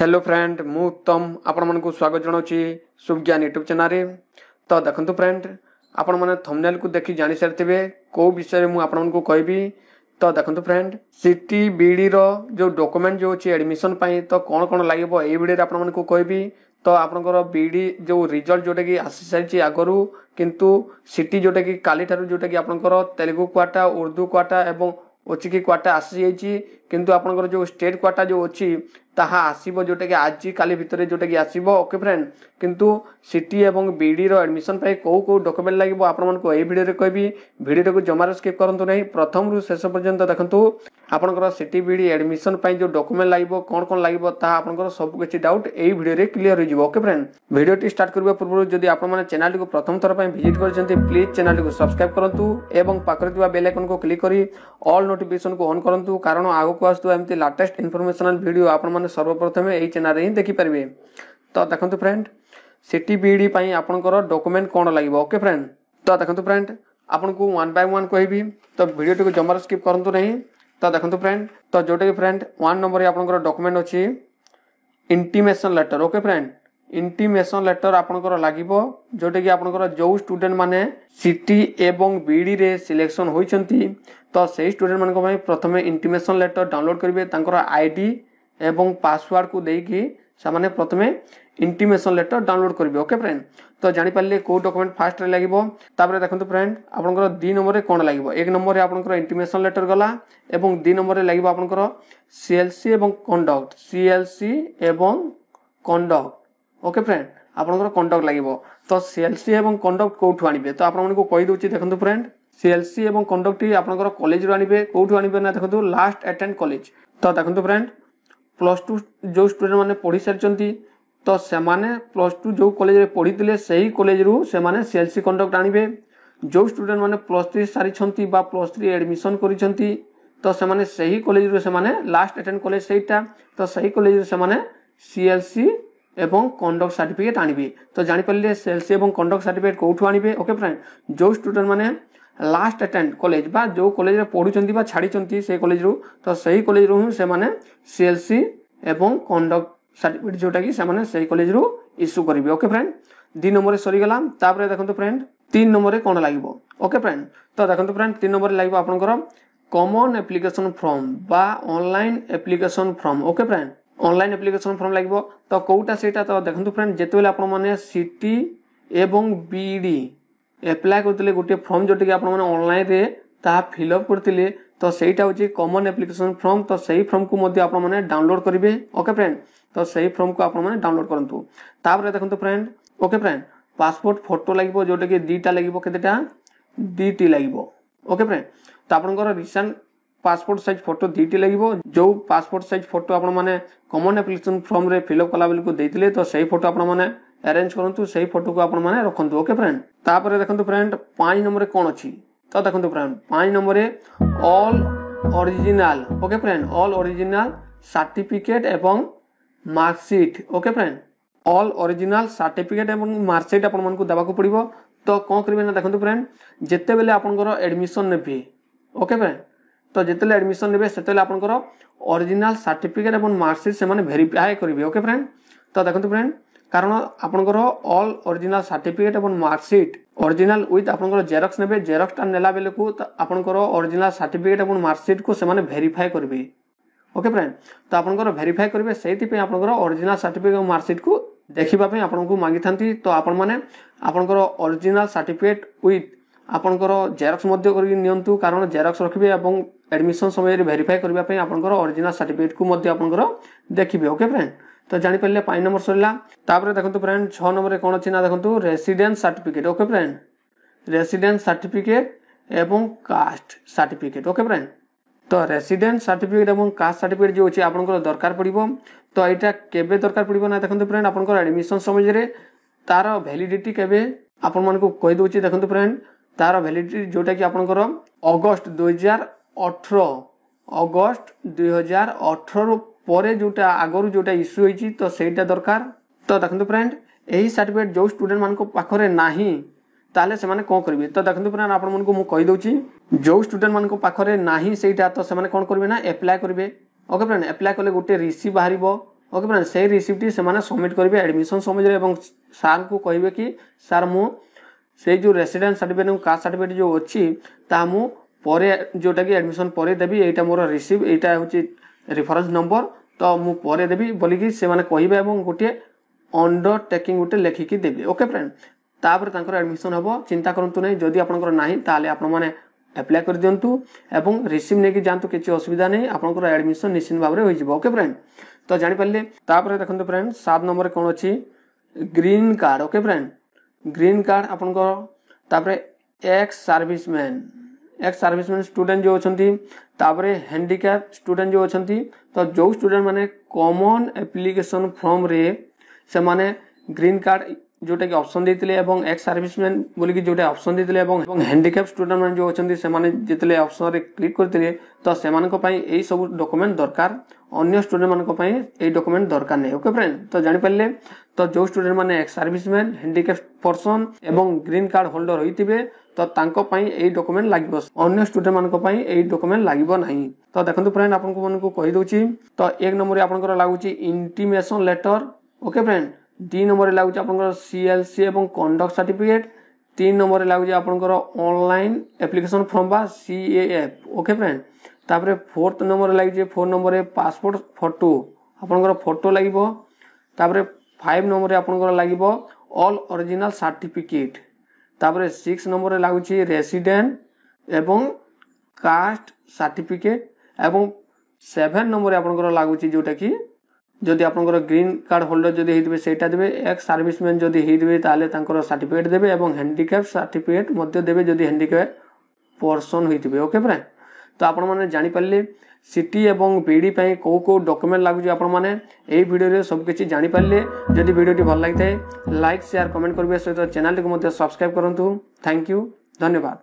Hello friend मु उत्तम आपण मन को स्वागत जनाऊँगी सुज्ञान यूट्यूब चैनल। तो देखो फ्रेंड आपण मैंने थंबनेल को देखी जानी सारी कौ विषय मुझे आपण को कहबी। तो देखो फ्रेंड सीटी बीडी रो जो डॉक्यूमेंट जो अच्छी एडमिशन तो कौन कौन लगे ये वीडियो आपण को कहबी। तो आपंकर बीडी जो रिजल्ट जोटा कि आसी सारी आगु किंतु सीटी जोटा कि काली ठारू जोटा कि आपंकर तेलुगु क्वाटा उर्दू क्वाटा एवं ओचिकी क्वाटा आसी जाइए किंतु आपंकर जो स्टेट क्वाटा जो अच्छी ताहा आसीबो जोटा कि आज काली भितर जोटा कि आसीबो। ओके फ्रेंड किंतु सीटी एवं बीडी रो एडमिशन पाई को डॉक्यूमेंट लागिबो आपण मानको ए वीडियो रे कहबी। वीडियो को जमार स्किप करंतु नहीं प्रथम रु शेष पर्यंत देखंतु आपनकर सीटी बीडी एडमिशन पाई जो डॉक्यूमेंट लागिबो कोन लागिबो ता आपनकर सब किछि डाउट ए वीडियो रे क्लियर हो जिवो। Okay friend video T start करबा पूर्व जदि आपण माने चैनल को प्रथम थर पाई विजिट करछन्ती प्लीज चैनल को सब्सक्राइब करंतु एवं पाखरे दिबा बेल आइकन को क्लिक करी ऑल नोटिफिकेशन को ऑन करंतु कारण आगो को आस्तु एमती लेटेस्ट इन्फॉर्मेशनल वीडियो आपण सर्वप्रथम यही चैनल ही देखि पारिबे। तो देखंतु फ्रेंड सीटी बीडी पई आपनकर डॉक्यूमेंट कोन लागिबो। ओके फ्रेंड तो देखंतु फ्रेंड आपन को वन बाय वन कहबी तो वीडियो टी को जमार स्किप करंतु नहीं। तो देखंतु फ्रेंड तो जोटे कि फ्रेंड 1 नंबर रे आपनकर डॉक्यूमेंट अछि intimation letter. Okay friend intimation letter आपनकर लागिबो जोटे कि आपनकर जो स्टूडेंट माने सीटी एवं बीडी रे सिलेक्शन होइछंती तो सही स्टूडेंट मानक पई प्रथमे इंटीमेशन लेटर डाउनलोड करिवे तांकर आईडी एवं पासवर्ड को देकी सामान्य प्रथमे इंटीमेशन लेटर डाउनलोड करिवे। ओके फ्रेंड तो जानि पाले को डॉक्यूमेंट फास्ट रे लागिबो तापर देखंतु फ्रेंड आपनकर 2 नंबर रे कोन लागिबो। 1 नंबर रे आपनकर इंटीमेशन लेटर गला एवं 2 नंबर रे लागिबो आपनकर सीएलसी एवं कंडक्ट सीएलसी एवं कंडक्ट। ओके फ्रेंड आपनकर कंडक्ट लागिबो तो सीएलसी एवं कंडक्ट कोठु आनिबे तो आपण मन को कहि दोची देखंतु फ्रेंड सीएलसी एवं कंडक्ट टी आपनकर कॉलेज रो आनिबे कोठु आनिबे ना देखंतु लास्ट अटेंड कॉलेज। तो देखंतु फ्रेंड +2 जो स्टूडेंट माने पढ़ी सारचंती तो से माने +2 जो कॉलेज रे पढ़ीतिले सही कॉलेज रु से माने सीएलसी कंडक्ट आनिबे। जो स्टूडेंट माने +3 सारिछंती बा +3 एडमिशन करिछंती तो से माने सही कॉलेज रु से माने लास्ट अटेंड कॉलेज सहीटा तो सही कॉलेज रु से माने सीएलसी एवं कंडक्ट सर्टिफिकेट आनिबे। तो जानि पल्ले सीएलसी एवं कंडक्ट सर्टिफिकेट कोठु आनिबे। ओके फ्रेंड जो स्टूडेंट माने लास्ट अटेंड कॉलेज बा जो कॉलेज रे पढुचंती बा छाडिचंती से कॉलेज रु तो सही कॉलेज रु से माने सीएलसी एवं कंडक्ट सर्टिफिकेट जोटा कि से माने सही कॉलेज रु इश्यू करिवे। ओके फ्रेंड 2 नंबर रे सरी गला तापर देखंतु फ्रेंड 3 नंबर रे कोन लागिवो। ओके फ्रेंड तो देखंतु फ्रेंड 3 नंबर रे लागिवो आपनकर कॉमन एप्लीकेशन फॉर्म बा online application form. Okay friend online application form लागिवो तो कोउटा सेटा तो देखंतु फ्रेंड जेतेबेले आपण माने सीटी एवं बीडी एप्लाई करथिले गोटे फॉर्म जोटे कि आपण माने ऑनलाइन रे ता फिल अप करथिले तो सेटा होची कॉमन एप्लीकेशन फॉर्म तो सही फॉर्म को मध्ये आपण माने डाउनलोड करिवे। ओके फ्रेंड तो सही फॉर्म को आपण माने डाउनलोड करंतु तापर देखंतु friend. Okay friend passport photo लागिवो जोटे कि 2टा लागिवो केतेटा 2टी लागिवो। ओके फ्रेंड तो आपनकर रिसेंट पासपोर्ट साइज फोटो 2टी लागिवो जो पासपोर्ट साइज फोटो आपण माने कॉमन एप्लीकेशन फॉर्म रे फिल अप कला बेल को देथिले तो सही फोटो आपण माने अरेंज करंतु सही फोटो को आपण माने रखंतु। ओके फ्रेंड तापर देखंतु फ्रेंड 5 नंबर रे कोन अछि तो देखंतु फ्रेंड 5 नंबर रे all original. Okay friend all original certificate एवं marksheet. Okay friend all original certificate एवं मार्कशीट आपण मन को देबा को पड़िबो तो कोन करबे ना देखंतु फ्रेंड जेते बेले आपनकर एडमिशन नेबे। ओके फ्रेंड तो जेतेले एडमिशन नेबे सेतेले आपनकर ओरिजिनल सर्टिफिकेट एवं मार्कशीट से माने वेरीफाई करिवे। ओके फ्रेंड तो देखंतु फ्रेंड कारण आपनकर ऑल ओरिजिनल सर्टिफिकेट एवं मार्कशीट ओरिजिनल विथ आपनकर जेरॉक्स नेबे जेरॉक्स टा नेला बेले को आपनकर ओरिजिनल सर्टिफिकेट एवं मार्कशीट को से माने वेरीफाई करिवे। ओके फ्रेंड तो आपनकर वेरीफाई करिवे सेति पे आपनकर ओरिजिनल सर्टिफिकेट एवं मार्कशीट को देखिबा पे आपन को मांगी थांती तो आपन माने आपनकर ओरिजिनल सर्टिफिकेट विथ आपनकर जेरॉक्स मध्ये करि नियंतु कारण जेरॉक्स रखिबे एवं एडमिशन समय रे वेरीफाई करिबा पे आपनकर ओरिजिनल सर्टिफिकेट को मध्ये आपनकर देखिबे। ओके फ्रेंड तो जानि पल्ले 5 नंबर सरिला तापर देखंतु फ्रेंड 6 नंबर रे कोन अछि ना देखंतु residence certificate. Okay friend residence certificate एवं कास्ट सर्टिफिकेट। ओके फ्रेंड तो रेसिडेंस सर्टिफिकेट एवं कास्ट सर्टिफिकेट जो अछि आपनकर दरकार पड़िबो तो एटा केबे दरकार पड़िबो ना देखंतु फ्रेंड आपनकर एडमिशन समय रे तार वैलिडिटी केबे आपन मन को कहि दोछि देखंतु फ्रेंड तार वैलिडिटी जोटा कि आपनकर अगस्त 2018 परे जोटा आगरु जोटा इश्यू होईची तो सेटा दरकार। तो देखंतु फ्रेंड एही सर्टिफिकेट जो स्टूडेंट मान को पाखरे नाही ताले से माने कोन करबे तो देखंतु फ्रेंड आपन मन को मु कहि दोछि जो स्टूडेंट मान को पाखरे नाही सेटा तो से माने कोन करबे ना अप्लाई करबे। ओके फ्रेंड अप्लाई कले गोटे रिसीव बाहरिबो। ओके फ्रेंड से रिसिप्ट से सबमिट करेंगे एडमिशन समय और सार को कहे कि सार मु से जो रेसिडेंस सर्टिफिकेट और कास्ट सर्टिफिकेट जो अच्छी ता मु परे जोटा कि एडमिशन परे देवी एटा मोर रिसीव एटा होची रेफरेंस नंबर तो मु परे देवी बोलिकी से माने कहिबे एवं गोटे अंडरटेकिंग गोटे लेखिकी देबे ओके फ्रेंड तापर तांकर एडमिशन हबो चिंता करंतु नै जदि आपनकर नाही ताले आपन माने अप्लाई कर दियंतु एवं रिसीव नेकी जानतु किछि असुविधा नै आपनकर एडमिशन निश्चित भाबरे होई जिवो ओके फ्रेंड तो जानि पल्ले तापर देखंतु फ्रेंड 7 नंबर कोन अछि green card okay friend green card आपनकर तापर एक्स सर्विसमैन स्टूडेंट जो अछंती तापर हैंडीकैप स्टूडेंट जो अछंती तो जो स्टूडेंट माने कॉमन एप्लीकेशन फॉर्म रे से माने ग्रीन कार्ड जोटा कि ऑप्शन देतिले एवं एक्स सर्विसमैन बोली कि जोटा ऑप्शन देतिले एवं हैंडीकैप स्टूडेंट मान जो अछंती से माने जेतले ऑप्शन रे क्लिक करतिले तो से मानक पई एई सब डॉक्यूमेंट दरकार अन्य स्टूडेंट मानक पई एई डॉक्यूमेंट दरकार नै ओके फ्रेंड तो जानि पल्ले तो जो स्टूडेंट माने एक्स सर्विसमैन हैंडीकैप पर्सन एवं ग्रीन कार्ड होल्डर होइतिबे तो तांको पई एई डॉक्यूमेंट लागिबो अन्य स्टूडेंट मानक पई एई डॉक्यूमेंट लागिबो नाही तो देखंतु फ्रेंड आपनको माननको कहि दोची तो एक नंबर आपनकर लागुची intimation letter okay friend 2 number लागुची आपनकर सीएलसी एवं कंडक्ट सर्टिफिकेट 3 नंबर लागुची आपनकर ऑनलाइन एप्लीकेशन फॉर्म बा सीएएफ ओके फ्रेंड तापर 4th नंबर लागुची 4 नंबर पासपोर्ट फोटो आपनकर फोटो लागिबो तापर 5 नंबर आपनकर लागिबो ऑल ओरिजिनल सर्टिफिकेट तापर 6 नंबर लागुची रेसिडेंट एवं कास्ट सर्टिफिकेट एवं 7 नंबर आपनकर लागुची जोटा कि जदि आपनकर ग्रीन कार्ड होल्डर जदि हेतिबे सेटा देबे एक्स सर्विसमैन जदि हेतिबे ताले तांकर सर्टिफिकेट देबे एवं हैंडीकैप सर्टिफिकेट मध्य देबे जदि हैंडीकैप पर्सन होइतिबे ओके फ्रेंड तो आपण माने जानि पाले सिटी एवं बीडी पई को डॉक्यूमेंट लागु आपण माने एई वीडियो रे सब किछि जानि पाले जदि वीडियोटी भल लागिथाय लाइक शेयर कमेंट करबे सहित चैनल को मध्य सब्सक्राइब करंतु थैंक यू धन्यवाद।